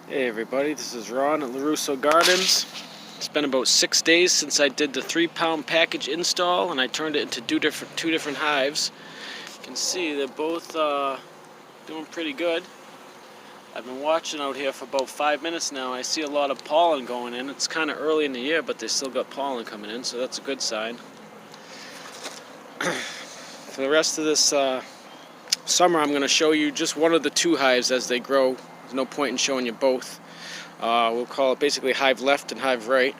Hey everybody, this is Ron at Lorusso Gardens. It's been about 6 days since I did the 3-pound package install and I turned it into two different hives. You can see they're both doing pretty good. I've been watching out here for about 5 minutes now. I see a lot of pollen going in. It's kind of early in the year, but they still got pollen coming in, so that's a good sign. For the rest of this summer, I'm going to show you just one of the two hives as they grow. There's no point in showing you both. We'll call it basically hive left and hive right.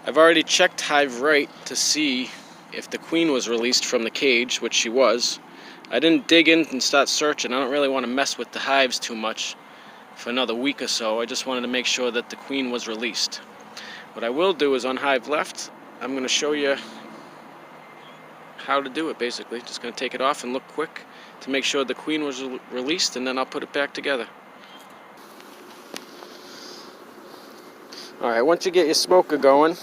I've already checked hive right to see if the queen was released from the cage, which she was. I didn't dig in and start searching. I don't really want to mess with the hives too much for another week or so. I just wanted to make sure that the queen was released. What I will do is on hive left, I'm going to show you how to do it basically. Just going to take it off and look quick to make sure the queen was released, and then I'll put it back together. Alright, once you get your smoker going,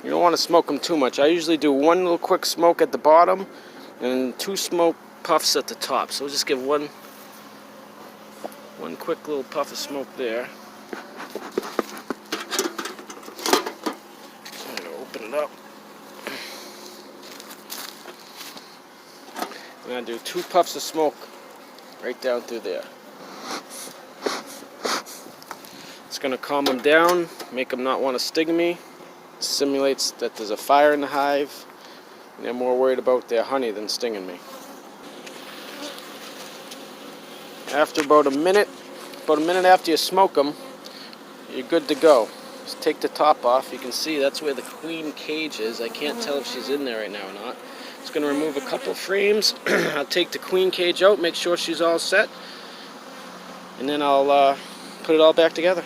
you don't want to smoke them too much. I usually do one little quick smoke at the bottom and 2 smoke puffs at the top. So we'll just give one quick little puff of smoke there. So I'm going to open it up. I'm going to do 2 puffs of smoke right down through there. It's going to calm them down, make them not want to sting me. It simulates that there's a fire in the hive, and they're more worried about their honey than stinging me. After about a minute after you smoke them, you're good to go. Just take the top off. You can see that's where the queen cage is. I can't tell if she's in there right now or not. Just going to remove a couple frames. I'll take the queen cage out, make sure she's all set, and then I'll put it all back together.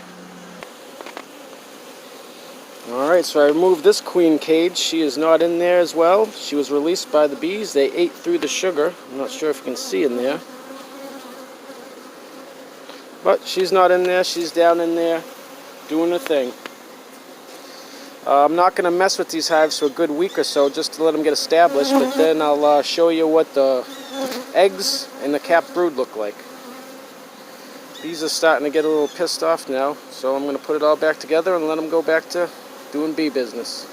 Alright, so I removed this queen cage. She is not in there as well. She was released by the bees. They ate through the sugar. I'm not sure if you can see in there. But she's not in there. She's down in there doing her thing. I'm not going to mess with these hives for a good week or so just to let them get established, but then I'll show you what the eggs and the capped brood look like. Bees are starting to get a little pissed off now, so I'm going to put it all back together and let them go back to doing bee business.